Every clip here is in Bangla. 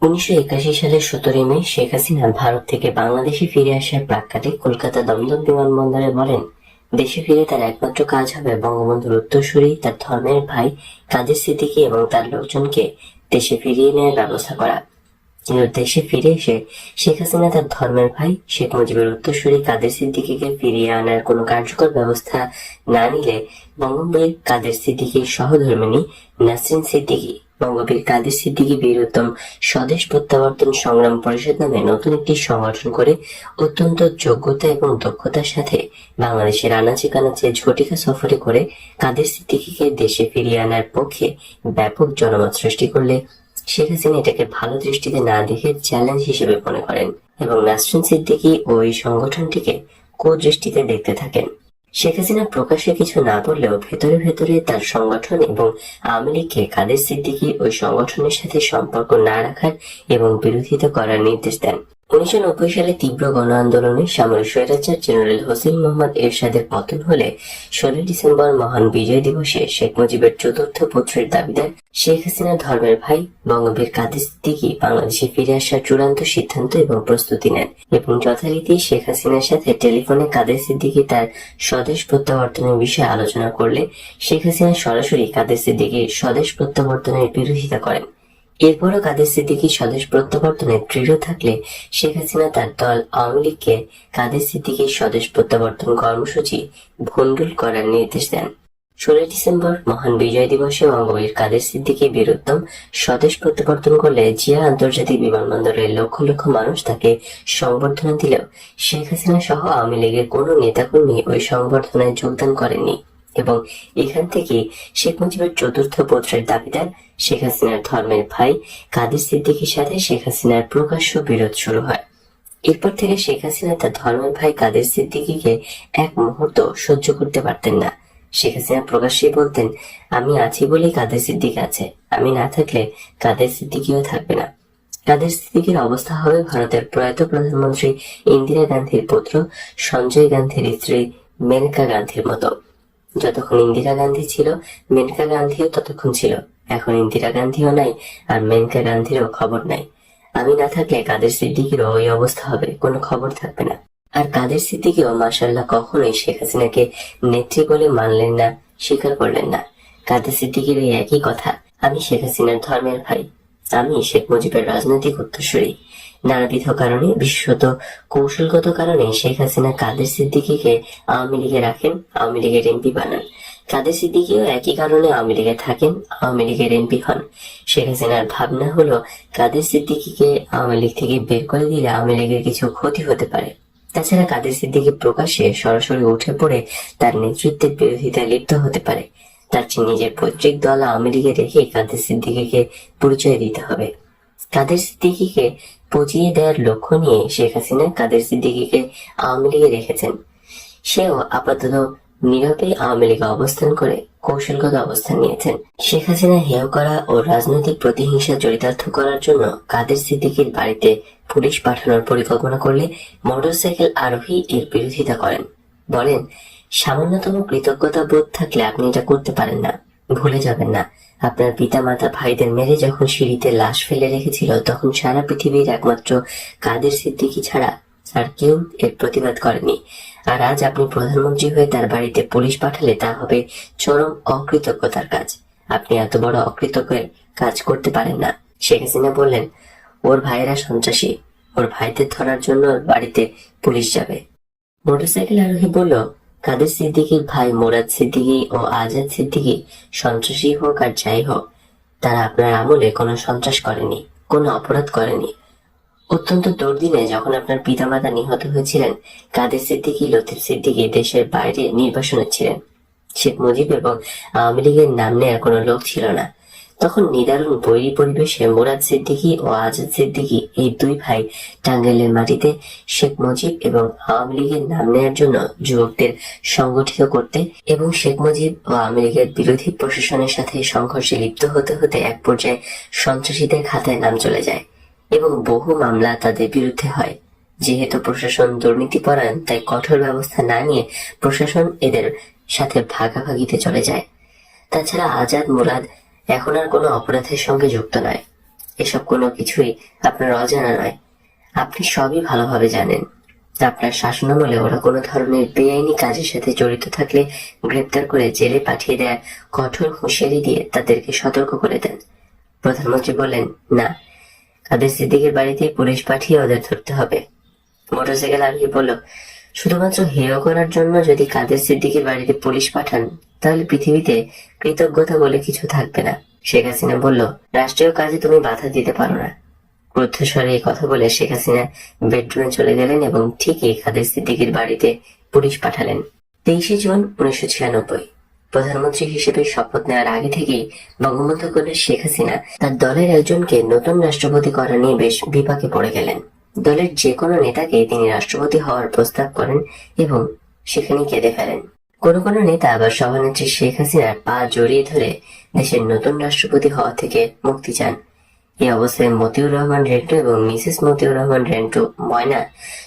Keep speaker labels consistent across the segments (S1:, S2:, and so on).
S1: 1981 সালের 17 মে শেখ হাসিনা ভারত থেকে বাংলাদেশে ফিরে আসার প্রাক্কালে কলকাতা দমদম বিমানবন্দরে বলেন, দেশে ফিরে তার একমাত্র কাজ হবে বঙ্গবন্ধুর উত্তরসূরি তার ধর্মের ভাই কাদের সিদ্দিকী এবং তার লোকজনকে দেশে ফিরিয়ে নেওয়ার ব্যবস্থা করা। কিন্তু দেশে ফিরে এসে শেখ হাসিনা তার ধর্মের ভাই শেখ মুজিবের উত্তরসূরি কাদের সিদ্দিকীকে ফিরিয়ে আনার কোনো কার্যকর ব্যবস্থা না নিলে বঙ্গবীর কাদের সিদ্দিকীর সহধর্মিণী নাসরিন সিদ্দিকী বঙ্গবীর কাদের সিদ্দিকী বীর উত্তম স্বদেশ প্রত্যাবর্তন সংগ্রাম পরিষদ নামে নতুন একটি সংগঠন করে অত্যন্ত যোগ্যতা এবং দক্ষতার সাথে বাংলাদেশের আনাচে কানাচে ঝটিকা সফরে করে কাদের সিদ্দিকীকে দেশে ফিরিয়ে আনার পক্ষে ব্যাপক জনমত সৃষ্টি করলে শেখ হাসিনা এটাকে ভালো দৃষ্টিতে না দেখে চ্যালেঞ্জ হিসেবে মনে করেন এবং নাসরিন সিদ্দিকী ও এই সংগঠনটিকে কুদৃষ্টিতে দেখতে থাকেন। শেখ হাসিনা প্রকাশ্যে কিছু না বললেও ভেতরে ভেতরে তার সংগঠন এবং আওয়ামী লীগকে কাদের সিদ্দিকী ওই সংগঠনের সাথে সম্পর্ক না রাখার এবং বিরোধিতা করার নির্দেশ দেন। 1990 সালে তীব্র গণ আন্দোলনে সামরিক স্বৈরাচার জেনারেল হোসেন মোহাম্মদ এরশাদের পতন হলে 16 ডিসেম্বর মহান বিজয় দিবসে শেখ মুজিবের চতুর্থ পুত্রের দাবিদার শেখ হাসিনার ধর্মের ভাই বঙ্গবীর কাদের সিদ্দিকী বাংলাদেশে ফিরে আসার চূড়ান্ত সিদ্ধান্ত এবং প্রস্তুতি নেন এবং যথারীতি শেখ হাসিনার সাথে টেলিফোনে কাদের সিদ্দিকী তার স্বদেশ প্রত্যাবর্তনের বিষয়ে আলোচনা করলে শেখ হাসিনা সরাসরি কাদের সিদ্দিকীর স্বদেশ প্রত্যাবর্তনের বিরোধিতা করেন। এরপরও কাদের সিদ্দিকী স্বদেশ প্রত্যাবর্তনে দৃঢ় থাকলে শেখ হাসিনা তার দল আওয়ামী লীগকে কাদের সিদ্দিকীর স্বদেশ প্রত্যাবর্তন কর্মসূচি ভণ্ডুল করার নির্দেশ দেন। 16 ডিসেম্বর মহান বিজয় দিবসে বঙ্গবীর কাদের সিদ্দিকী বীর উত্তম স্বদেশ প্রত্যাবর্তন করলে জিয়া আন্তর্জাতিক বিমানবন্দরের লক্ষ লক্ষ মানুষ তাকে সংবর্ধনা দিলেও শেখ হাসিনা সহ আওয়ামী লীগের কোনো নেতাকর্মী ওই সংবর্ধনায় যোগদান করেননি এবং এখান থেকে শেখ মুজিবের চতুর্থ পুত্রের দাবিদার শেখ হাসিনার ধর্মের ভাই কাদের সিদ্দিকীর সাথে শেখ হাসিনার প্রকাশ্য বিরোধ শুরু হয়। এরপর থেকে শেখ হাসিনা তার ধর্মের ভাই কাদের সিদ্দিকীকে এক মুহূর্ত সহ্য করতে পারতেন না। শেখ হাসিনা প্রকাশ্যেই বলতেন, আমি আছি বলেই কাদের সিদ্দিকী আছে, আমি না থাকলে কাদের সিদ্দিকীও থাকবে না। কাদের সিদ্দিকীর অবস্থা হবে ভারতের প্রয়াত প্রধানমন্ত্রী ইন্দিরা গান্ধীর পুত্র সঞ্জয় গান্ধীর স্ত্রী মেনকা গান্ধীর মতো। যতক্ষণ ইন্দিরা গান্ধী ছিল মেনকা গান্ধীও ততক্ষণ ছিল, এখন ইন্দিরা গান্ধীও নাই আর মেনকা গান্ধীরও খবর নাই। আমি না থাকলে কাদের সিদ্দিকীরও ওই অবস্থা হবে, কোনো খবর থাকবে না। আর কাদের সিদ্দিকীও মাশাআল্লাহ কখনোই শেখ হাসিনাকে নেত্রী বলে মানলেন না, স্বীকার করলেন না। কাদের সিদ্দিকীর এই একই কথা, আমি শেখ হাসিনার ধর্মের ভাই, আমি শেখ মুজিবের রাজনৈতিক উত্তরসূরি। নানাবিধ কারণে, বিশেষত কৌশলগত কারণে শেখ হাসিনা কাদের সিদ্দিকীকে আওয়ামী লীগে রাখেন, আওয়ামী লীগের এমপি বানান। কাদের সিদ্দিকীও একই কারণে আওয়ামী লীগে থাকেন, আওয়ামী লীগের এমপি হন। শেখ হাসিনার ভাবনা হলো কাদের সিদ্দিকীকে আওয়ামী লীগ থেকে বের করে দিলে আওয়ামী লীগের কিছু ক্ষতি হতে পারে। তাছাড়া কাদের সিদ্দিকী প্রকাশ্যে সরাসরি উঠে পড়ে তার নেতৃত্বের বিরোধিতায় লিপ্ত হতে পারে। তার চেয়ে নিজের পৈতৃক দল আওয়ামী লীগে রেখে কাদের সিদ্দিকীকে পরিচয় দিতে হবে। কাদের সিদ্দিকীকে পচিয়ে দেওয়ার লক্ষ্য নিয়ে শেখ হাসিনা কাদের সিদ্দিকীকে আওয়ামী লীগে রেখেছেন। সেও আপাতত নীরবে আওয়ামী লীগে অবস্থান করে কৌশলগত অবস্থান নিয়েছেন। শেখ হাসিনা হেয় করা ও রাজনৈতিক প্রতিহিংসা চরিতার্থ করার জন্য কাদের সিদ্দিকীর বাড়িতে পুলিশ পাঠানোর পরিকল্পনা করলে মোটরসাইকেল আরোহী এর বিরোধিতা করেন। বলেন, সামান্যতম কৃতজ্ঞতা বোধ থাকলে আপনি এটা করতে পারেন না। ভুলে যাবেন না, আপনার পিতা মাতা ভাইদের মেরে যখন সিঁড়িতে লাশ ফেলে রেখেছিল তখন সারা পৃথিবীর একমাত্র কাদের সিদ্দিকী ছাড়া আর কেউ এর প্রতিবাদ করেনি। আর আজ আপনি প্রধানমন্ত্রী হয়ে তার বাড়িতে পুলিশ পাঠালে তা হবে চরম অকৃতজ্ঞতার কাজ। আপনি এত বড় অকৃতজ্ঞের কাজ করতে পারেন না। শেখ হাসিনা বললেন, ওর ভাইয়েরা সন্ত্রাসী, ওর ভাইদের ধরার জন্য ওর বাড়িতে পুলিশ যাবে। মোটরসাইকেল আরোহী বলল, কাদের সিদ্দিকীর ভাই মুরাদ সিদ্দিকী ও আজাদ সিদ্দিকী সন্ত্রাসী হোক আর যাই হোক, তারা আপনার আমলে কোনো সন্ত্রাস করেনি, কোনো অপরাধ করেনি। অত্যন্ত দুর্দিনে যখন আপনার পিতামাতা নিহত হয়েছিলেন, কাদের সিদ্দিকী লতিফ সিদ্দিকী দেশের বাইরে নির্বাসনে ছিলেন। শেখ মুজিব এবং আওয়ামী লীগের নাম নেওয়ার কোনো লোক ছিল না। তখন নিদারুণ বৈরী পরিবেশে মুরাদ সিদ্দিকী ও আজাদ সিদ্দিকী এই দুই ভাই টাঙ্গাইলের মাটিতে শেখ মুজিব এবং আওয়ামী লীগের নাম নেওয়ার জন্য যুবকদের সংগঠিত করতে এবং শেখ মুজিব ও আওয়ামী লীগের বিরোধী প্রশাসনের সাথে সংঘর্ষে লিপ্ত হতে হতে এক পর্যায়ে সন্ত্রাসীদের খাতায় নাম চলে যায় এবং বহু মামলা তাদের বিরুদ্ধে হয়। যেহেতু প্রশাসন দুর্নীতিপরায়ণ, তাই কঠোর ব্যবস্থা না নিয়ে প্রশাসন এদের সাথে ভাগাভাগিতে চলে যায়। তাছাড়া আজাদ মুরাদ এখন আর কোনো অপরাধের সঙ্গে যুক্ত নয়। এসব কোনো কিছুই আপনার অজানা নয়। আপনি সবই ভালোভাবে জানেন। আপনার শাসনামলে ওরা কোনো ধরনের বেআইনি কাজের সাথে জড়িত থাকলে গ্রেপ্তার করে জেলে পাঠিয়ে দেয়, কঠোর হুঁশিয়ারি দিয়ে তাদেরকে সতর্ক করে দেন। প্রধানমন্ত্রী বললেন, না, কাদের সিদ্দিকের বাড়িতে পুলিশ পাঠিয়ে ওদের ধরতে হবে। মোটরসাইকেল আরোহী বলল, শুধুমাত্র হেয় করার জন্য যদি কাদের সিদ্দিকের বাড়িতে পুলিশ পাঠান, তাহলে পৃথিবীতে কৃতজ্ঞতা বলে কিছু থাকবে না। শেখ হাসিনা বলল, রাষ্ট্রীয় কাজে তুমি বাধা দিতে পারো না। ক্রুদ্ধস্বরে এই কথা বলে শেখ হাসিনা বেডরুমে চলে গেলেন এবং ঠিকই কাদের সিদ্দিকের বাড়িতে পুলিশ পাঠালেন। 23শে জুন 1996 প্রধানমন্ত্রী হিসেবে শপথ নেওয়ার আগে থেকেই বঙ্গবন্ধু কন্যা শেখ হাসিনা তার দলের একজনকে নতুন রাষ্ট্রপতি করা নিয়ে বেশ বিপাকে পড়ে গেলেন। দলের যে কোনো নেতাকে তিনি রাষ্ট্রপতি হওয়ার প্রস্তাব করেন এবং সেখানে কেঁদে ফেলেন। কোনো কোনো নেতা আবার সভানেত্রী শেখ হাসিনার পা জড়িয়ে ধরে দেশের নতুন রাষ্ট্রপতি হওয়া থেকে মুক্তি চান। এই অবস্থায় মতিউর রহমান রেন্টু এবং মিসেস মতিউর রহমান রেন্টু ময়না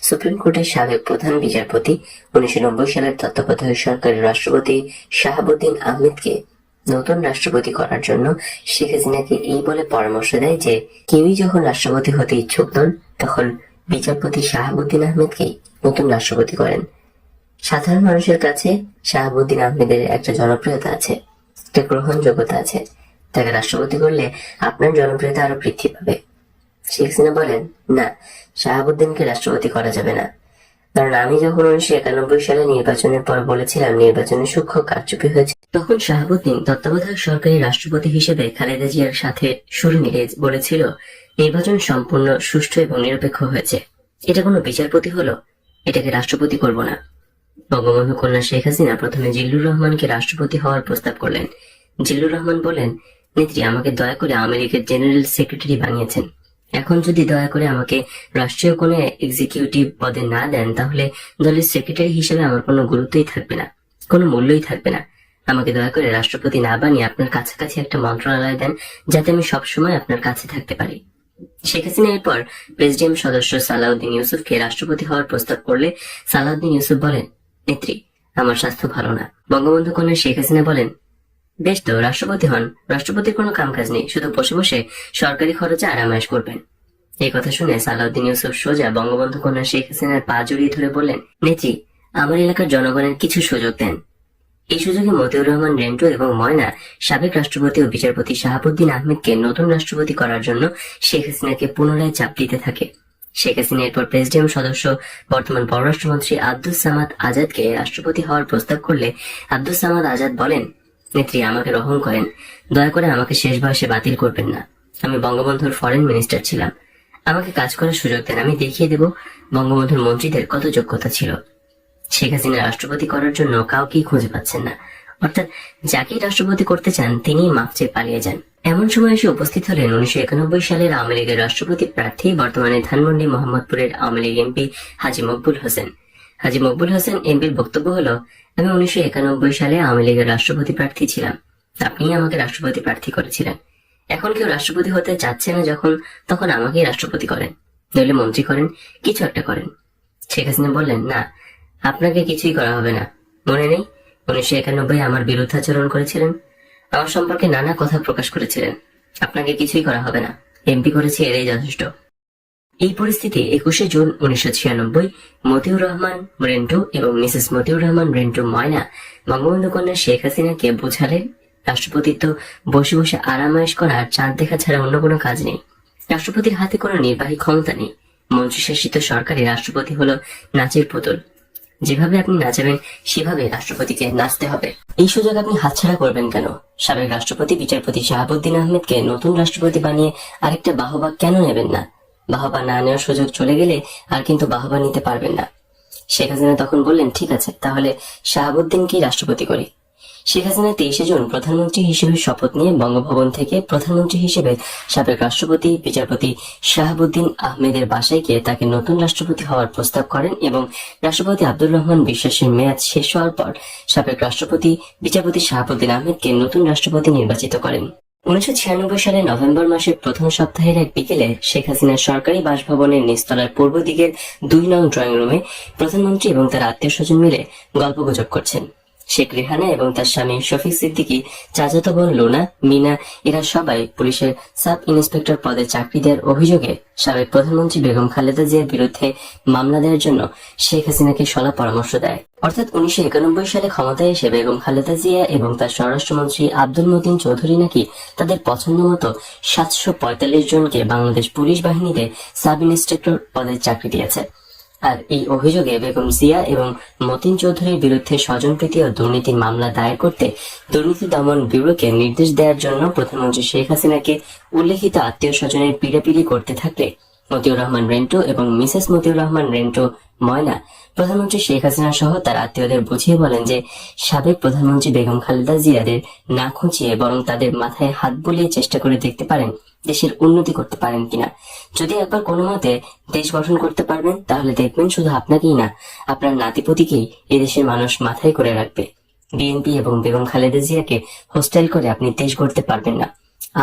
S1: সুপ্রিম কোর্টের সাবেক প্রধান বিচারপতি 1990 সালের তত্ত্বাবধায়ক সরকারের রাষ্ট্রপতি শাহাবুদ্দিন আহমেদকে নতুন রাষ্ট্রপতি করার জন্য শেখ হাসিনাকে এই বলে পরামর্শ দেয় যে কেউই যখন রাষ্ট্রপতি হতে ইচ্ছুক নন, তখন বিচারপতি শাহাবুদ্দিন আহমেদকেই নতুন রাষ্ট্রপতি করেন। সাধারণ মানুষের কাছে শাহাবুদ্দিন আহমেদের একটা জনপ্রিয়তা আছে, একটা গ্রহণযোগ্যতা আছে। তাকে রাষ্ট্রপতি করলে আপনার জনপ্রিয়তা আরো বৃদ্ধি পাবে। শেখ হাসিনা বলেন, না, শাহাবুদ্দিনকে রাষ্ট্রপতি করা যাবে না। কারণ আমি যখন 1991 সালে নির্বাচনের পর বলেছিলাম নির্বাচনে সূক্ষ্ম কারচুপি হয়েছে, তখন শাহাবুদ্দিন তত্ত্বাবধায়ক সরকারি রাষ্ট্রপতি হিসেবে খালেদা জিয়ার সাথে সুর মিলিয়ে বলেছিল নির্বাচন সম্পূর্ণ সুষ্ঠু এবং নিরপেক্ষ হয়েছে। এটা কোনো বিচারপতি হলো, এটাকে রাষ্ট্রপতি করব না। বঙ্গবন্ধু কন্যা শেখ হাসিনা প্রথমে জিল্লুর রহমানকে রাষ্ট্রপতি হওয়ার প্রস্তাব করলেন। জিল্লুর রহমান বলেন, নেত্রী, আমাকে দয়া করে আওয়ামী লীগের জেনারেল সেক্রেটারি বানিয়েছেন। এখন যদি দয়া করে আমাকে রাষ্ট্রীয় কোনো এক্সিকিউটিভ পদে না দেন, তাহলে দলের সেক্রেটারি হিসেবে আমার কোনো গুরুত্বই থাকবে না, কোনো মূল্যই থাকবে না। আমাকে দয়া করে রাষ্ট্রপতি না বানিয়ে আপনার কাছাকাছি একটা মন্ত্রণালয় দেন, যাতে আমি সবসময় আপনার কাছে থাকতে পারি। শেখ হাসিনা এরপর প্রেসিডিয়াম সদস্য সালাউদ্দিন ইউসুফকে রাষ্ট্রপতি হওয়ার প্রস্তাব করলে সালাউদ্দিন ইউসুফ বলেন, নেত্রী, আমার স্বাস্থ্য ভালো না। বঙ্গবন্ধু কন্যা শেখ হাসিনা বলেন, বেশ তো, রাষ্ট্রপতি হন। রাষ্ট্রপতির কোনো কাজ নেই, শুধু বসে বসে সরকারি খরচে আরামায়েশ করবেন। এই কথা শুনে সালাউদ্দিন ইউসুফ সোজা বঙ্গবন্ধু কন্যা শেখ হাসিনার পা জড়িয়ে ধরে বললেন, নেত্রী, আমার এলাকার জনগণের কিছু সুযোগ দেন। এই সুযোগে মতিউর রহমান রেন্টু এবং ময়না সাবেক রাষ্ট্রপতি ও বিচারপতি শাহাবুদ্দিন আহমেদকে নতুন রাষ্ট্রপতি করার জন্য শেখ হাসিনাকে পুনরায় চাপ দিতে থাকে। শেখ হাসিনা এরপর প্রেসিডিয়াম সদস্য বর্তমান পররাষ্ট্রমন্ত্রী আব্দুস সামাদ আজাদকে রাষ্ট্রপতি হওয়ার প্রস্তাব করলে আব্দুস সামাদ আজাদ বলেন, নেত্রী, আমাকে রহম করেন, দয়া করে আমাকে শেষ বয়সে বাতিল করবেন না। আমি বঙ্গবন্ধুর ফরেন মিনিস্টার ছিলাম, আমাকে কাজ করার সুযোগ দেন, আমি দেখিয়ে দেব বঙ্গবন্ধুর মন্ত্রীদের কত যোগ্যতা ছিল। শেখ হাসিনা রাষ্ট্রপতি করার জন্য কাউকেই খুঁজে পাচ্ছেন না, অর্থাৎ যাকেই রাষ্ট্রপতি করতে চান তিনি মাফ চেয়ে পালিয়ে যান। এমন সময় এসে উপস্থিত হলেন 1991 সালের আওয়ামী লীগের রাষ্ট্রপতি প্রার্থী, বর্তমানে ধানমন্ডি মোহাম্মদপুরের আওয়ামী লীগ এমপি হাজী মকবুল হোসেন। হাজী মকবুল হোসেন এমপির বক্তব্য হলো, আমি 1991 সালে আওয়ামী লীগের রাষ্ট্রপতি প্রার্থী ছিলাম, আপনি আমাকে রাষ্ট্রপতি প্রার্থী করেছিলেন। এখন কেউ রাষ্ট্রপতি হতে চাচ্ছে না যখন, তখন আমাকেই রাষ্ট্রপতি করেন, নইলে মন্ত্রী করেন, কিছু একটা করেন। শেখ হাসিনা বললেন, না, আপনাকে কিছুই করা হবে না। মনে নেই 1991 আমার বিরুদ্ধাচরণ করেছিলেন, আমার সম্পর্কে নানা কথা প্রকাশ করেছিলেন। আপনাকে কিছুই করা হবে না, এমপি করেছি, এরই যথেষ্ট। এই পরিস্থিতি 21শে জুন 1996 মতিউর রহমান রেন্টু এবং মিসেস মতিউর রহমান রেন্টু ময়না বঙ্গবন্ধু কন্যা শেখ হাসিনাকে বোঝালেন রাষ্ট্রপতিত্ব বসে বসে আরামায়েশ করা আর চাঁদ দেখা ছাড়া অন্য কোনো কাজ নেই। রাষ্ট্রপতির হাতে কোনো নির্বাহী ক্ষমতা নেই। মন্ত্রিশাসিত সরকারি রাষ্ট্রপতি হলো নাচের পুতুল, যেভাবে আপনি নাচাবেন সেভাবে রাষ্ট্রপতিকে নাচতে হবে। এই সুযোগ আপনি হাতছাড়া করবেন কেন? সাবেক রাষ্ট্রপতি বিচারপতি শাহাবুদ্দিন আহমেদকে নতুন রাষ্ট্রপতি বানিয়ে আরেকটা বাহবা কেন নেবেন না? বাহবা না নেওয়ার সুযোগ চলে গেলে আর কিন্তু বাহবা নিতে পারবেন না। শেখ হাসিনা তখন বললেন, ঠিক আছে, তাহলে শাহাবুদ্দিনকেই রাষ্ট্রপতি করি। শেখ হাসিনা 23শে জুন প্রধানমন্ত্রী হিসেবে শপথ নিয়ে বঙ্গভবন থেকে প্রধানমন্ত্রী হিসেবে সাবেক রাষ্ট্রপতি বিচারপতি শাহাবুদ্দিন আহমেদের বাসায় গিয়ে তাকে নতুন রাষ্ট্রপতি হওয়ার প্রস্তাব করেন এবং রাষ্ট্রপতি আব্দুর রহমান বিশ্বাসের মেয়াদ শেষ হওয়ার পর সাবেক রাষ্ট্রপতি বিচারপতি শাহাবুদ্দিন আহমেদকে নতুন রাষ্ট্রপতি নির্বাচিত করেন। 1996 সালের নভেম্বর মাসের প্রথম সপ্তাহের এক বিকেলে শেখ হাসিনার সরকারি বাসভবনের নিচতলার পূর্ব দিকের 2 নং ড্রয়িং রুমে প্রধানমন্ত্রী এবং তার আত্মীয় স্বজন মিলে গল্পগুজব করছেন। শেখ রেহানা এবং তার স্বামী শফিক সিদ্দিকী, চাচাতো বোন লোনা, মিনা এরা সবাই পুলিশের সাব ইন্সপেক্টর পদে চাকরি দেওয়ার অভিযোগে সাবেক প্রধানমন্ত্রী বেগম খালেদা জিয়ার বিরুদ্ধে মামলা দেওয়ার জন্য শেখ হাসিনাকে সলা পরামর্শ দেয়। অর্থাৎ 1991 সালে ক্ষমতায় এসে বেগম খালেদা জিয়া এবং তার স্বরাষ্ট্রমন্ত্রী আব্দুল মতিন চৌধুরী নাকি তাদের পছন্দ মতো 745 জনকে বাংলাদেশ পুলিশ বাহিনীতে সাব ইন্সপেক্টর পদে চাকরি দিয়েছে। আর এই অভিযোগে বেগম জিয়া এবং মতিন চৌধুরীর বিরুদ্ধে স্বজনপ্রীতি ও দুর্নীতির মামলা দায়ের করতে দুর্নীতি দমন ব্যুরোকে নির্দেশ দেওয়ার জন্য প্রধানমন্ত্রী শেখ হাসিনাকে উল্লেখিত আত্মীয় স্বজনের পিড়াপিড়ি করতে থাকলে মতিউর রহমান রেন্টু এবং মিসেস মতিউর রহমান রেন্টু ময়না প্রধানমন্ত্রী শেখ হাসিনা সহ তার আত্মীয়দের বুঝিয়ে বলেন যে সাবেক প্রধানমন্ত্রী বেগম খালেদা জিয়াদের না খুঁচিয়ে বরং তাদের মাথায় হাত বুলিয়ে চেষ্টা করে দেখতে পারেন দেশের উন্নতি করতে পারেন কিনা। যদি একবার কোনো মতে দেশ গঠন করতে পারবেন তাহলে দেখবেন শুধু আপনাকেই না, আপনার নাতিপতিকেই এদেশের মানুষ মাথায় করে রাখবে। বিএনপি এবং বেগম খালেদা জিয়াকে হোস্টেল করে আপনি দেশ গড়তে পারবেন না।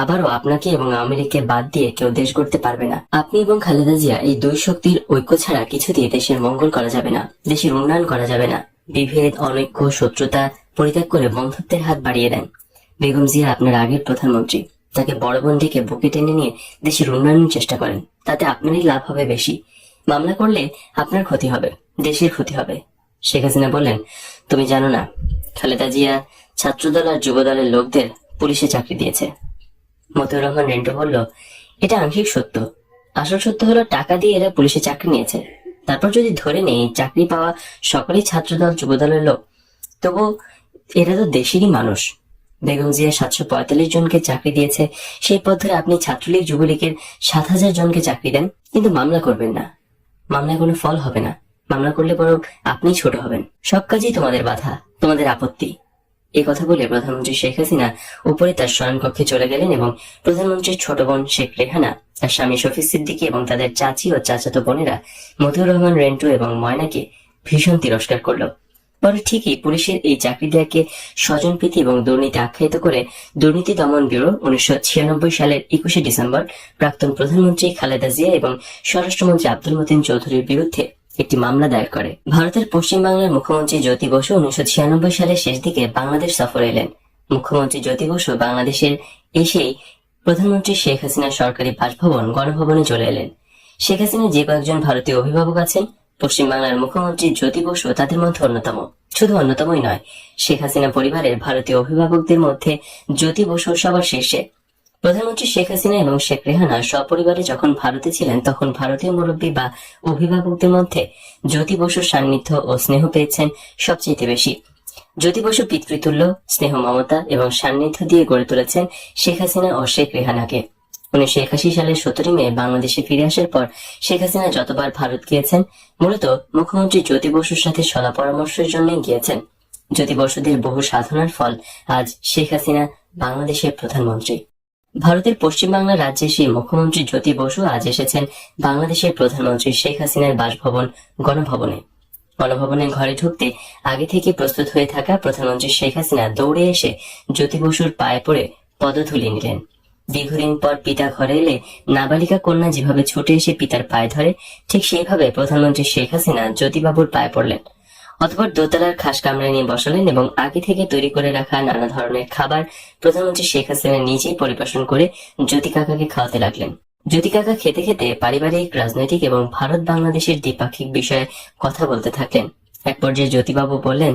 S1: আবারও আপনাকে এবং আওয়ামী লীগকে বাদ দিয়ে কেউ দেশ গড়তে পারবে না। আপনি এবং খালেদা জিয়া এই দুই শক্তির ঐক্য ছাড়া কিছুতেই দেশের মঙ্গল করা যাবে না, দেশের উন্নয়ন করা যাবে না। বিভেদ, অনৈক্য, শত্রুতা পরিত্যাগ করে বন্ধুত্বের হাত বাড়িয়ে দেন। বেগম জিয়া আপনার আগের প্রধানমন্ত্রী, তাকে বড় বোনটিকে বুকে টেনে নিয়ে দেশের উন্নয়নের চেষ্টা করেন, তাতে আপনারই লাভ হবে বেশি। মামলা করলে আপনার ক্ষতি হবে, দেশের ক্ষতি হবে। শেখ হাসিনা বললেন, তুমি জানো না, খালেদা জিয়া ছাত্রদল আর যুবদলের লোকদের পুলিশে চাকরি দিয়েছে। মতিউর রহমান রেন্টু বলল, এটা আংশিক সত্য, আসল সত্য হলো টাকা দিয়ে এরা পুলিশে চাকরি নিয়েছে। তারপর যদি ধরে নেই চাকরি পাওয়া সকলেই ছাত্রদল যুবদলের লোক, তবু এরা তো দেশেরই মানুষ। বেগম জিয়া 745 জনকে চাকরি দিয়েছে, সেই পথ ধরে আপনি ছাত্রলীগ যুবলীগের 7,000 জনকে চাকরি দেন, কিন্তু মামলা করবেন না। মামলায় কোনো ফল হবে না, মামলা করলে বরং আপনি ছোট হবেন। সব কাজেই তোমাদের বাধা, তোমাদের আপত্তি। এই কথা বলে প্রধানমন্ত্রী শেখ হাসিনা উপরে তার শয়নকক্ষে চলে গেলেন এবং প্রধানমন্ত্রীর ছোট বোন শেখ রেহানা, তার স্বামী শফিক সিদ্দিকী এবং তাদের চাচি ও চাচাতো বোনেরা মতিউর রহমান রেন্টু এবং ময়নাকে ভীষণ তিরস্কার করলো। পরে ঠিকই পুলিশের এই চাকরি দেয়াকে স্বজনপ্রীতি এবং দুর্নীতি আখ্যায়িত করে দুর্নীতি দমন ব্যুরো 1996 সালের 21শে ডিসেম্বর প্রাক্তন প্রধানমন্ত্রী খালেদা জিয়া এবং স্বরাষ্ট্রমন্ত্রী আব্দুল মতিন চৌধুরীর বিরুদ্ধে একটি মামলা দায়ের করে। ভারতের পশ্চিম বাংলার মুখ্যমন্ত্রী জ্যোতি বসু 1996 সালের শেষ দিকে বাংলাদেশ সফরে এলেন। মুখ্যমন্ত্রী জ্যোতি বসু বাংলাদেশের এসেই প্রধানমন্ত্রী শেখ হাসিনার সরকারি বাসভবন গণভবনে চলে এলেন। শেখ হাসিনা যে কয়েকজন ভারতীয় অভিভাবক আছেন, পশ্চিমবাংলার মুখ্যমন্ত্রী জ্যোতি বসু তাদের মধ্যে অন্যতম। শুধু অন্যতমই নয়, শেখ হাসিনা পরিবারের ভারতীয় অভিভাবকদের মধ্যে জ্যোতি বসু সবার শীর্ষে। প্রধানমন্ত্রী শেখ হাসিনা এবং শেখ রেহানা সপরিবারে যখন ভারতে ছিলেন, তখন ভারতীয় মুরব্বী বা অভিভাবকদের মধ্যে জ্যোতি বসুর সান্নিধ্য ও স্নেহ পেয়েছেন সবচেয়ে বেশি। জ্যোতি বসু পিতৃতুল্য স্নেহ, মমতা এবং সান্নিধ্য দিয়ে গড়ে তুলেছেন শেখ হাসিনা ও শেখ রেহানাকে। 1981 সালের 17 মে বাংলাদেশে ফিরে আসার পর শেখ হাসিনা যতবার ভারত গিয়েছেন, মূলত মুখ্যমন্ত্রী জ্যোতি বসুর সাথে সলা পরামর্শের জন্য গিয়েছেন। জ্যোতি বসুদের বহু সাধনার ফল আজ শেখ হাসিনা বাংলাদেশের প্রধানমন্ত্রী। ভারতের পশ্চিমবাংলা রাজ্যে সেই মুখ্যমন্ত্রী জ্যোতি বসু আজ এসেছেন বাংলাদেশের প্রধানমন্ত্রী শেখ হাসিনার বাসভবন গণভবনে। গণভবনের ঘরে ঢুকতে আগে থেকে প্রস্তুত হয়ে থাকা প্রধানমন্ত্রী শেখ হাসিনা দৌড়ে এসে জ্যোতি বসুর পায়ে পড়ে পদধূলি নিলেন। দীর্ঘদিন পর পিতা ঘরে এলে নাবালিকা কন্যা যেভাবে ছুটে এসে পিতার পায়ে ধরে, ঠিক সেইভাবে প্রধানমন্ত্রী শেখ হাসিনা জ্যোতিবাবুর পায়ে পড়লেন। অতঃপর দোতলার খাস কামরায় নিয়ে বসালেন এবং আগে থেকে তৈরি করে রাখা নানা ধরনের খাবার প্রধানমন্ত্রী শেখ হাসিনা নিজেই পরিবেশন করে জ্যোতি কাকাকে খাওয়াতে লাগলেন। জ্যোতি কাকা খেতে খেতে পারিবারিক, রাজনৈতিক এবং ভারত বাংলাদেশের দ্বিপাক্ষিক বিষয়ে কথা বলতে থাকলেন। এক পর্যায়ে জ্যোতিবাবু বললেন,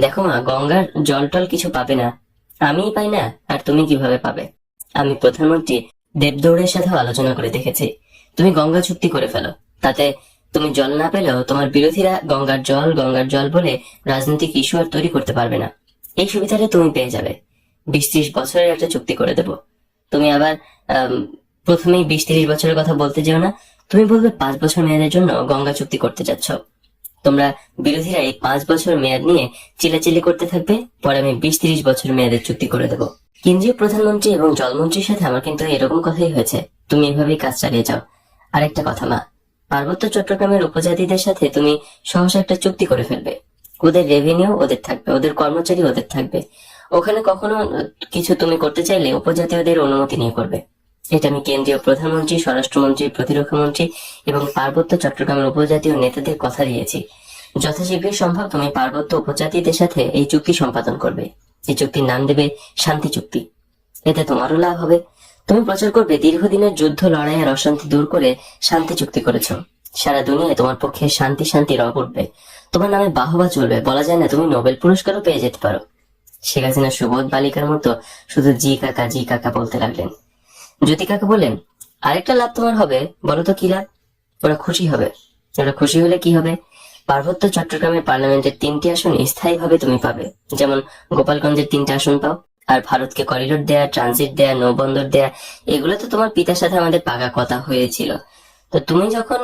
S1: দেখো মা, গঙ্গার জল টল কিছু পাবে না, আমিই পাই না, আর তুমি কিভাবে পাবে? আমি প্রধানমন্ত্রী দেবদৌড়ের সাথেও আলোচনা করে দেখেছি, তুমি গঙ্গা চুক্তি করে ফেলো, তাতে তুমি জল না পেলেও তোমার বিরোধীরা গঙ্গার জল বলে রাজনৈতিক ইস্যু আর তৈরি করতে পারবে না। এই সুবিধাটা তুমি পেয়ে যাবে। 20-30 বছরের একটা চুক্তি করে দেব। তুমি আবার প্রথমেই 20-30 বছরের কথা বলতে যেও না, তুমি বলবে 5 বছর মেয়াদের জন্য গঙ্গা চুক্তি করতে যাচ্ছ। তোমরা বিরোধীরা এই 5 বছর মেয়াদ নিয়ে চিল্লাচিল্লি করতে থাকবে, পরে আমি 20-30 বছর মেয়াদের চুক্তি করে দেব। কেন্দ্রীয় প্রধানমন্ত্রী এবং জলমন্ত্রীর সাথে আমার কিন্তু এরকম কথাই হয়েছে, তুমি এভাবেই কাজ চালিয়ে যাও। আরেকটা কথা মা, পার্বত্য চট্টগ্রামের উপজাতিদের সাথে তুমি সহসা একটা চুক্তি করে ফেলবে। ওদের রেভিনিউ ওদের থাকবে, ওদের কর্মচারী ওদের থাকবে। ওখানে কখনো কিছু তুমি করতে চাইলে উপজাতীয়দের অনুমতি নিয়ে করবে। এটা আমি কেন্দ্রীয় প্রধানমন্ত্রী, স্বরাষ্ট্রমন্ত্রী, প্রতিরক্ষা মন্ত্রী এবং পার্বত্য চট্টগ্রামের উপজাতীয় নেতাদের কথা দিয়েছি। যথাশীঘ্রই সম্ভব তুমি পার্বত্য উপজাতিদের সাথে এই চুক্তি সম্পাদন করবে। এই চুক্তির নাম দেবে শান্তি চুক্তি। এতে তোমারও লাভ হবে। তুমি প্রচার করবে দীর্ঘদিনের যুদ্ধ, লড়াই আর অশান্তি দূর করে শান্তি চুক্তি করেছো। সারা দুনিয়ায় তোমার পক্ষে শান্তি শান্তি রব উঠবে। তোমার নামে বাহবা চলবে, বলা যায় না তুমি নোবেল পুরস্কারও পেয়ে যেতে পারো। শেখ হাসিনা সুবোধ বালিকার মতো শুধু জি কাকা বলতে লাগলেন। জ্যোতি কাকা বললেন, আরেকটা লাভ তোমার হবে। বলো তো কি লাভ? ওরা খুশি হবে। ওরা খুশি হলে কি হবে? পার্বত্য চট্টগ্রামের পার্লামেন্টের 3টি আসন স্থায়ীভাবে তুমি পাবে, যেমন গোপালগঞ্জের 3টা আসন পাও। আর ভারতকে করিডোর দেয়া, ট্রানজিট দেয়া, নৌবন্দর দেয়া, এগুলো তো তোমার পিতার সাথে আমাদের পাকা কথা হয়েছিল। তো তুমি যখন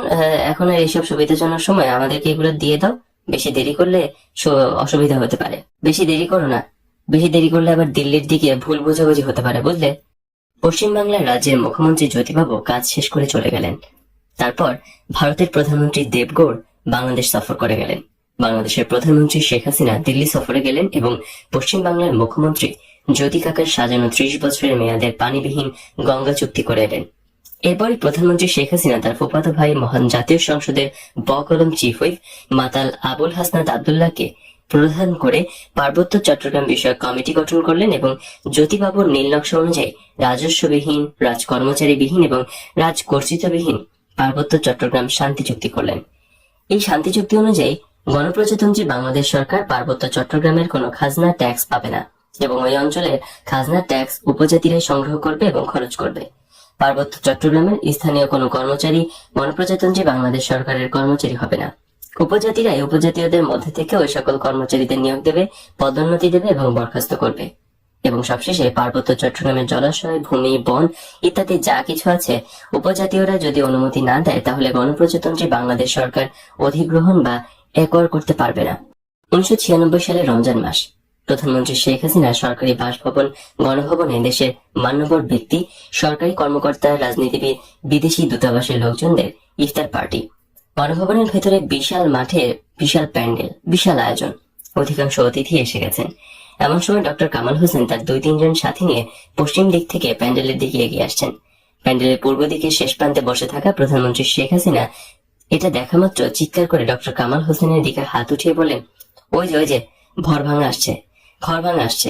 S1: এখন আর এইসব সুবিধাজনক সময় আমাদেরকে এগুলো দিয়ে দাও। বেশি দেরি করলে অসুবিধা হতে পারে। বেশি দেরি করো না। বেশি দেরি করলে আবার দিল্লির দিকে ভুল বোঝাবুঝি হতে পারে, বুঝলে? পশ্চিমবাংলার রাজ্যের মুখ্যমন্ত্রী জ্যোতিবাবু কাজ শেষ করে চলে গেলেন। তারপর ভারতের প্রধানমন্ত্রী দেবগৌড় বাংলাদেশ সফর করে গেলেন। বাংলাদেশের প্রধানমন্ত্রী শেখ হাসিনা দিল্লি সফরে গেলেন এবং পশ্চিমবাংলার মুখ্যমন্ত্রী জ্যোতি কাকার সাজানো 30 বছরের মেয়াদের পানিবিহীন গঙ্গা চুক্তি করে এলেন। এরপরই প্রধানমন্ত্রী শেখ হাসিনা তার ফুফাতো ভাই মহান জাতীয় সংসদের বকলম চিফ হুইপ মাতাল আবুল হাসনাত আব্দুল্লাহকে প্রধান করে পার্বত্য চট্টগ্রাম বিষয়ক কমিটি গঠন করলেন এবং জ্যোতিবাবুর নীল নকশা অনুযায়ী রাজস্ববিহীন, রাজকর্মচারীবিহীন এবং রাজকর্তৃত্ববিহীন পার্বত্য চট্টগ্রাম শান্তি চুক্তি করলেন। এই শান্তি চুক্তি অনুযায়ী গণপ্রজাতন্ত্রী বাংলাদেশ সরকার পার্বত্য চট্টগ্রামের কোনো খাজনা ট্যাক্স পাবে না এবং ওই অঞ্চলের খাজনা ট্যাক্স উপজাতিরাই সংগ্রহ করবে এবং খরচ করবে। পার্বত্য চট্টগ্রামের স্থানীয় কোনো কর্মচারী গণপ্রজাতন্ত্রী বাংলাদেশ সরকারের কর্মচারী হবে না। উপজাতিরাই উপজাতীয়দের মধ্যে থেকে ওই সকল কর্মচারীদের নিয়োগ দেবে, পদোন্নতি দেবে এবং বরখাস্ত করবে। এবং সবশেষে পার্বত্য চট্টগ্রামের জলাশয়, ভূমি, বন ইত্যাদি যা কিছু আছে, উপজাতীয়রা যদি অনুমতি না দেয় তাহলে গণপ্রজাতন্ত্রী বাংলাদেশ সরকার অধিগ্রহণ বা একোয়ার করতে পারবে না। 1996 সালের রমজান মাস, প্রধানমন্ত্রী শেখ হাসিনা সরকারি বাসভবন গণভবনে দেশের মান্যবর ব্যক্তি, সরকারি কর্মকর্তা, রাজনীতিবিদ, বিদেশি দূতাবাসের লোকজনদের ইফতার পার্টি। গণভবনের ভেতরে বিশাল মাঠে বিশাল প্যান্ডেল, বিশাল আয়োজন। অধিকাংশ অতিথি এসে গেছেন। এমন সময় ডক্টর কামাল হোসেন তার 2-3 জন সাথী নিয়ে পশ্চিম দিক থেকে প্যান্ডেলের দিকে এগিয়ে আসছেন। প্যান্ডেলের পূর্ব দিকে শেষ প্রান্তে বসে থাকা প্রধানমন্ত্রী শেখ হাসিনা এটা দেখা মাত্র চিৎকার করে ডক্টর কামাল হোসেনের দিকে হাত উঠিয়ে বলেন, ওই যে ঘর ভাঙা আসছে, ঘর ভাঙা আসছে।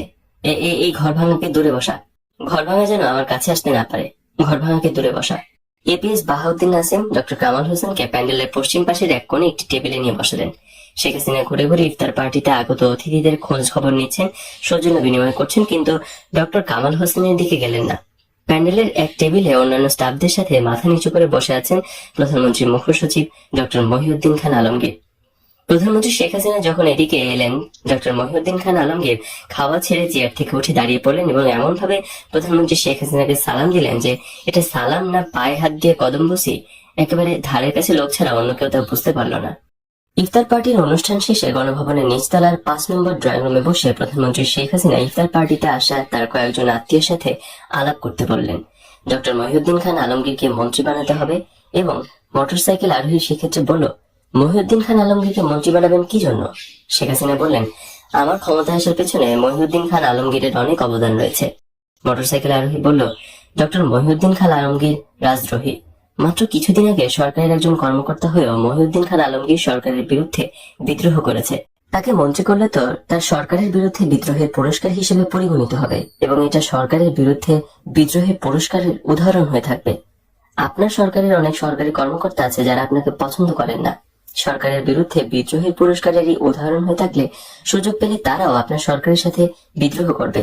S1: এই ঘর ভাঙাকে দূরে বসা। ঘর ভাঙা যেন আমার কাছে আসতে না পারে। ঘর ভাঙাকে দূরে বসা। এপিএস বাহাউদ্দিন নাসিম ডক্টর কামাল হোসেনকে প্যান্ডেলের পশ্চিম পাশের এক কোণে একটি টেবিলে নিয়ে বসালেন। শেখ হাসিনা ঘুরে ঘুরে ইফতার পার্টিতে আগত অতিথিদের খোঁজ খবর নিচ্ছেন, সৌজন্য বিনিময় করছেন, কিন্তু ডক্টর কামাল হোসেনের দিকে গেলেন না। প্যান্ডেলের এক টেবিলে অন্যান্য স্টাফদের সাথে মাথা নিচু করে বসে আছেন প্রধানমন্ত্রীর মুখ্য সচিব ডক্টর মহিউদ্দিন খান আলমগীর। প্রধানমন্ত্রী শেখ হাসিনা যখন এদিকে এলেন, ডক্টর মহিউদ্দিন খান আলমগীর খাওয়া ছেড়ে চেয়ার থেকে উঠে দাঁড়িয়ে পড়লেন এবং এমন ভাবে প্রধানমন্ত্রী শেখ হাসিনাকে সালাম দিলেন যে এটা সালাম না পায়ে হাত দিয়ে কদম বসি, একেবারে ধারের কাছে লোক ছাড়া অন্য কেউ তা বুঝতে পারল না। ইফতার পার্টির অনুষ্ঠান শেষে গণভবনের নিচতলার 5 নম্বর ড্রয়িং রুমে বসে প্রধানমন্ত্রী শেখ হাসিনা ইফতার পার্টিতে আসা তার কয়েকজন আত্মীয়ের সাথে আলাপ করতে বললেন। ডক্টর মহিউদ্দিন খান আলমগীরকে মন্ত্রী বানাতে হবে এবং মোটরসাইকেল আরোহী সেক্ষেত্রে বলল, মহিউদ্দিন খান আলমগীরকে মন্ত্রী বানাবেন কি জন্য? শেখ হাসিনা বললেন, আমার ক্ষমতা আসার পেছনে মহিউদ্দিন খান আলমগীরের অনেক অবদান রয়েছে। মোটরসাইকেল আরোহী বলল, ডক্টর মহিউদ্দিন খান আলমগীর রাজদ্রোহী। মাত্র কিছুদিন আগে সরকারের একজন কর্মকর্তা হয়েও মহিউদ্দিন খান আলমগীর সরকারের বিরুদ্ধে বিদ্রোহ করেছে। তাকে মন্ত্রী করলে তো তার সরকারের বিরুদ্ধে বিদ্রোহের পুরস্কার হিসেবে পরিগণিত হবে এবং এটা সরকারের বিরুদ্ধে বিদ্রোহের পুরস্কারের উদাহরণ হয়ে থাকবে। আপনার সরকারের অনেক সরকারি কর্মকর্তা আছে যারা আপনাকে পছন্দ করেন না। সরকারের বিরুদ্ধে বিদ্রোহের পুরস্কারেরই উদাহরণ হয়ে থাকলে সুযোগ পেলে তারাও আপনার সরকারের সাথে বিদ্রোহ করবে।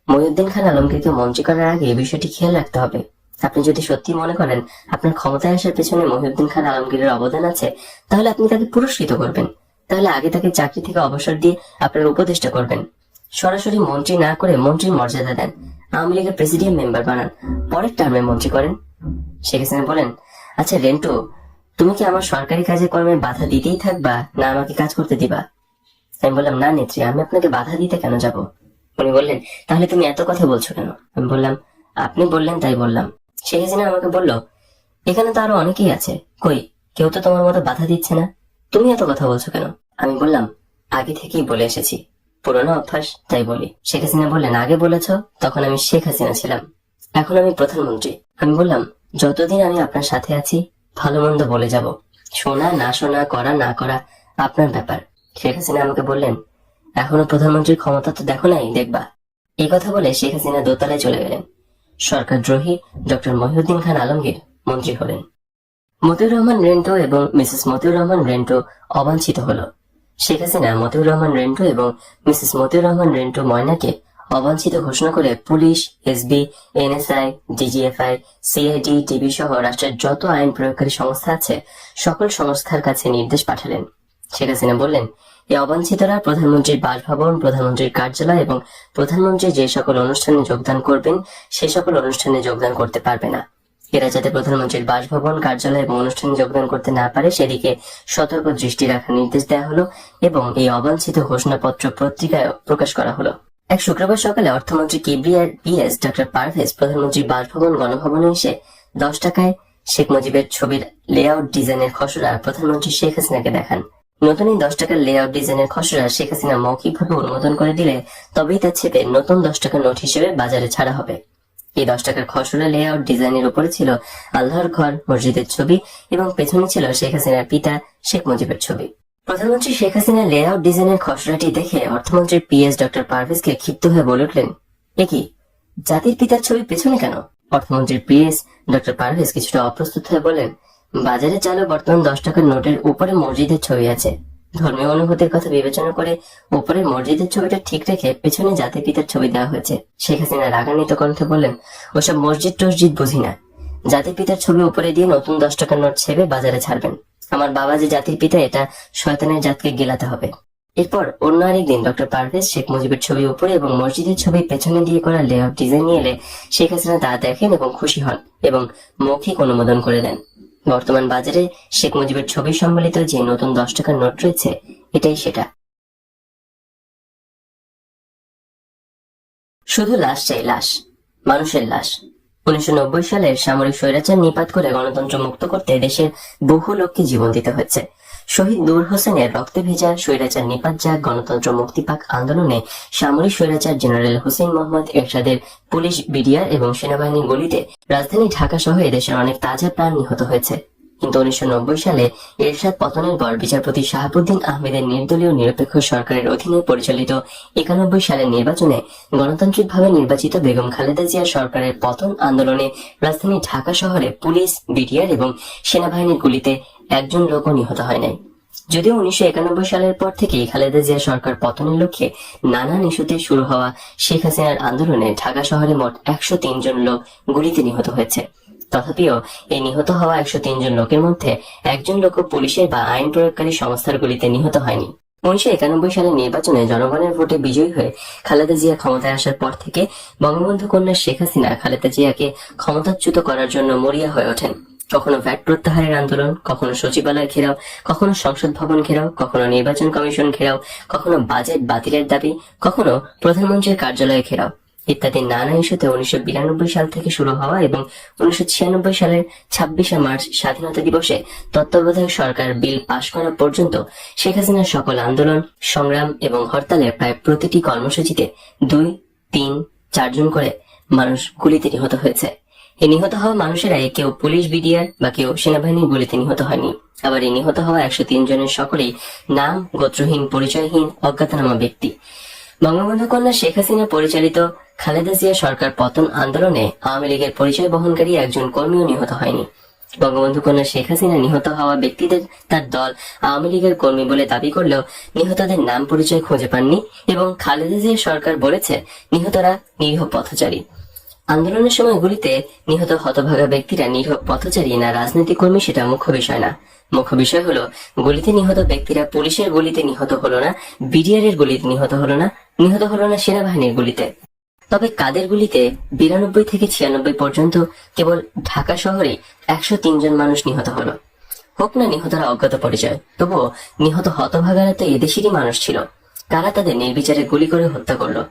S1: মহিউদ্দিন খান আলমগীরকে মন্ত্রী করার আগে এই বিষয়টি খেয়াল রাখতে হবে। আপনি যদি সত্যি মনে করেন আপনার ক্ষমতায় আসার পেছনে মহিউদ্দিন খান আলমগীরের অবদান আছে, তাহলে আপনি তাকে পুরস্কৃত করবেন। তাহলে আগে তাকে চাকরি থেকে অবসর দিয়ে আপনার উপদেষ্টা করবেন। সরাসরি মন্ত্রী না করে মন্ত্রীর মর্যাদা দেন, আওয়ামী লীগের প্রেসিডিয়াম মেম্বার বানান, পরের টার্মে মন্ত্রী করেন। শেখ হাসিনা বলেন, আচ্ছা রেন্টু, তুমি কি আমার সরকারি কাজে কর্মে বাধা দিতেই থাকবা না আমাকে কাজ করতে দিবা? আমি বললাম, না নেত্রী, আমি আপনাকে বাধা দিতে কেন যাব? উনি বললেন, তাহলে তুমি এত কথা বলছো কেন? আমি বললাম, আপনি বললেন তাই বললাম। শেখ হাসিনা আমাকে বলল, এখানে তো আরো অনেকেই আছে, কই কেউ তো তোমার মতো বাধা দিচ্ছে না, তুমি এত কথা বলছো কেন? আমি বললাম, আগে থেকেই বলে এসেছি, পুরোনো অভ্যাস, তাই বলি। শেখ হাসিনা বললেন, আগে বলেছ তখন আমি শেখ হাসিনা ছিলাম, এখন আমি প্রধানমন্ত্রী। আমি বললাম, যতদিন আমি আপনার সাথে আছি ভালো মন্দ বলে যাব, শোনা না শোনা, করা না করা আপনার ব্যাপার। শেখ হাসিনা আমাকে বললেন, এখনো প্রধানমন্ত্রীর ক্ষমতা তো দেখো নাই, দেখবা। এই কথা বলে শেখ হাসিনা দোতলায় চলে গেলেন। সরকারদ্রোহী ডক্টর মহিউদ্দিন খান আলমগীর মন্ত্রী হলেন। মতিউর রহমান রেন্টো এবং মিসেস মতিউর রহমান রেন্টো অবাঞ্ছিত হলো। শেখ হাসিনা মতিউর রহমান রেন্টো এবং মিসেস মতিউর রহমান রেন্টো ময়নাকে অবাঞ্ছিত ঘোষণা করে police, SB, NSI, DGFI, CID, TB সহ রাষ্ট্রের যত আইন প্রয়োগকারী সংস্থা আছে সকল সংস্থার কাছে নির্দেশ পাঠালেন। শেখ হাসিনা বললেন, এই অবাঞ্ছিতরা প্রধানমন্ত্রীর বাসভবন, প্রধানমন্ত্রীর কার্যালয় এবং প্রধানমন্ত্রী যে সকল অনুষ্ঠানে যোগদান করবেন সে সকল অনুষ্ঠানে যোগদান করতে পারবে না। এরা যাতে প্রধানমন্ত্রীর বাসভবন, কার্যালয় এবং অনুষ্ঠানে যোগদান করতে না পারে সেদিকে সতর্ক দৃষ্টি রাখার নির্দেশ দেওয়া হলো এবং এই অবাঞ্ছিত ঘোষণাপত্র পত্রিকায় প্রকাশ করা হলো। এক শুক্রবার সকালে অর্থমন্ত্রী কিবরিয়ার পিএস ডক্টর পারভেজ প্রধানমন্ত্রীর বাসভবন গণভবনে এসে 10 টাকায় শেখ মুজিবের ছবির লেআউট ডিজাইনের খসড়া প্রধানমন্ত্রী শেখ হাসিনাকে দেখান। নতুন এই 10 টাকার লেআউট ডিজাইনের খসড়া শেখ হাসিনা মৌখিকভাবে অনুমোদন করে দিলে তবেই তা ছেপে নতুন 10 টাকার নোট হিসেবে বাজারে ছাড়া হবে। এই 10 টাকার খসড়া লেআউট ডিজাইনের উপরে ছিল আল্লাহর ঘর, মসজিদের ছবি এবং পেছনে ছিল শেখ হাসিনার পিতা শেখ মুজিবের ছবি। প্রধানমন্ত্রী শেখ হাসিনার লেআউট ডিজাইনের খসড়াটি দেখে অর্থমন্ত্রী পিএস ডক্টর পারভেজকে ক্ষিপ্ত হয়ে বলে উঠলেন, এ কি, জাতির পিতার ছবি পেছনে কেন? অর্থমন্ত্রী পিএস ডক্টর পারভেজ কিছুটা অপ্রস্তুত হয়ে বলেন, বাজারে চালু বর্তমান 10 টাকার নোটের উপরে মসজিদের ছবি আছে। ধর্মীয় অনুভূতির কথা বিবেচনা করে উপরে মসজিদের ছবিটা ঠিক রেখে পেছনে জাতির পিতার ছবি দেওয়া হয়েছে। শেখ হাসিনা রাগান্বিত কণ্ঠে বললেন, ওসব মসজিদ টসজিদ বুঝি না। জাতির পিতার ছবি উপরে দিয়ে নতুন 10 টাকার নোট ছেপে বাজারে ছাড়বেন। আমার বাবা যে জাতির পিতা এটা শয়তানের জাতকে গেলাতে হবে। এরপর অন্য আরেকদিন ডক্টর পারভেজ শেখ মুজিবের ছবি উপরে এবং মসজিদের ছবি পেছনে দিয়ে করা লেআউট ডিজাইন নিয়ে এলে শেখ হাসিনা তা দেখেন এবং খুশি হন এবং মৌখিক অনুমোদন করে দেন। বর্তমান বাজারে শেখ মুজিবের ছবি সম্বলিত যে নতুন 10 টাকার নোট রয়েছে এটাই সেটা। শুধু লাশ চাই, লাশ, মানুষের লাশ। 1990 সালের সামরিক স্বৈরাচার নিপাত করে গণতন্ত্র মুক্ত করতে দেশের বহু লোককে জীবন দিতে হচ্ছে। শহীদ নূর হোসেনের রক্তে ভেজা স্বৈরাচার নিপাত যাক গণতন্ত্র মুক্তি পাক আন্দোলনে সামরিক স্বৈরাচার জেনারেল হুসেইন মোহাম্মদ এরশাদের পুলিশ, বিডিআর এবং সেনাবাহিনীর গুলিতে রাজধানী ঢাকা সহ এদেশের অনেক তাজা প্রাণ নিহত হয়েছে। কিন্তু 1990 সালে এরশাদ পতনের পর বিচারপতি শাহাবুদ্দিন আহমেদের নির্দলীয় নিরপেক্ষ সরকারের অধীনে পরিচালিত 91 সালের নির্বাচনে গণতান্ত্রিকভাবে নির্বাচিত বেগম খালেদা জিয়ার সরকারের পতন আন্দোলনে রাজধানী ঢাকা শহরে পুলিশ, বিডিআর এবং সেনাবাহিনীর গুলিতে একজন লোকও নিহত হয় নাই। যদিও 1991 সালের পর থেকেই খালেদা জিয়া সরকার পতনের লক্ষ্যে নানান ইস্যুতে শুরু হওয়া শেখ হাসিনার আন্দোলনে ঢাকা শহরে মোট 103 জন লোক গুলিতে নিহত হয়েছে। তথাপিও এই নিহত হওয়া 103 জন লোকের মধ্যে একজন লোকও পুলিশের বা আইন প্রয়োগকারী সংস্থার গুলিতে নিহত হয়নি। 1991 সালের নির্বাচনে জনগণের ভোটে বিজয়ী হয়ে খালেদা জিয়া ক্ষমতায় আসার পর থেকে বঙ্গবন্ধু কন্যা শেখ হাসিনা খালেদা জিয়াকে ক্ষমতাচ্যুত করার জন্য মরিয়া হয়ে ওঠেন। কখনো ভ্যাট প্রত্যাহারের আন্দোলন, কখনো সচিবালয় ঘেরাও, কখনো সংসদ ভবন ঘেরাও, কখনো নির্বাচন কমিশন ঘেরাও, কখনো বাজেট বাতিলের দাবি, কখনো প্রধানমন্ত্রীর কার্যালয়ে ঘেরাও ইত্যাদি নানা ইস্যুতে 1992 সাল থেকে শুরু হওয়া এবং 1996 সালের 26শে মার্চ স্বাধীনতা দিবসে তত্ত্বাবধায়ক সরকার বিল পাশ করা পর্যন্ত শেখ হাসিনার সকল আন্দোলন, সংগ্রাম এবং হরতালের প্রায় প্রতিটি কর্মসূচিতে 2, 3, 4 জন করে মানুষ গুলিতে নিহত হয়েছে। এই নিহত হওয়া মানুষেরাই কেউ পুলিশ, বিডিআর বা কেউ সেনাবাহিনীর গুলিতে নিহত হয়নি। আবার এই নিহত হওয়া 103 জনের সকলেই নাম, গোত্রহীন, পরিচয়হীন, অজ্ঞাতনামা ব্যক্তি। বঙ্গবন্ধু কন্যা শেখ হাসিনা পরিচালিত খালেদা জিয়া সরকার পতন আন্দোলনে আওয়ামী লীগের পরিচয় বহনকারী একজন কর্মীও নিহত হয়নি। বঙ্গবন্ধু কন্যা শেখ হাসিনা নিহত হওয়া ব্যক্তিদের তার দল আওয়ামী লীগের কর্মী বলে দাবি করলেও নিহতদের নাম পরিচয় খুঁজে পাননি এবং খালেদা জিয়া সরকার বলেছে নিহতরা নিরীহ পথচারী। আন্দোলনের সময় গুলিতে নিহত হতভাগা ব্যক্তিরা নিরীহ পথচারী না রাজনৈতিক কর্মী সেটা মুখ্য বিষয় না। মুখ্য বিষয় হলো গুলিতে নিহত ব্যক্তিরা পুলিশের গুলিতে নিহত হলো না, বিডিআর এর গুলিতে নিহত হলো না, নিহত হলো না সেনাবাহিনীর গুলিতে। তবে কাদের গুলিতে 92 থেকে 96 পর্যন্ত কেবল ঢাকা শহরে 103 জন মানুষ নিহত হলো। হোক না নিহতরা অজ্ঞাত পরিচয়, তবুও নিহত হতভাগারা তো এদেশেরই মানুষ ছিল। কারা তাদের নির্বিচারে গুলি করে হত্যা করলো?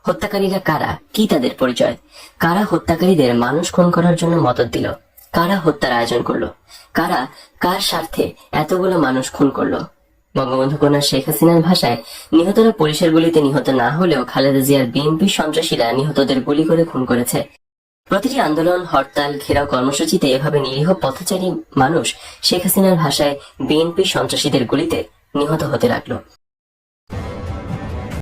S1: হত্যাকারীরা কারা, কি তাদের পরিচয়? কারা হত্যাকারীদের মানুষ খুন করার জন্য মদত দিল? কারা হত্যার আয়োজন করলো? কারা কার স্বার্থে এতগুলো মানুষ খুন করলো? বঙ্গবন্ধু কন্যা শেখ হাসিনার ভাষায় নিহতরা পুলিশের গুলিতে নিহত না হলেও খালেদা জিয়ার বিএনপি সন্ত্রাসীরা নিহতদের গুলি করে খুন করেছে। প্রতিটি আন্দোলন, হরতাল, ঘেরাও কর্মসূচিতে এভাবে নিরীহ পথচারী মানুষ শেখ হাসিনার ভাষায় বিএনপি সন্ত্রাসীদের গুলিতে নিহত হতে লাগলো।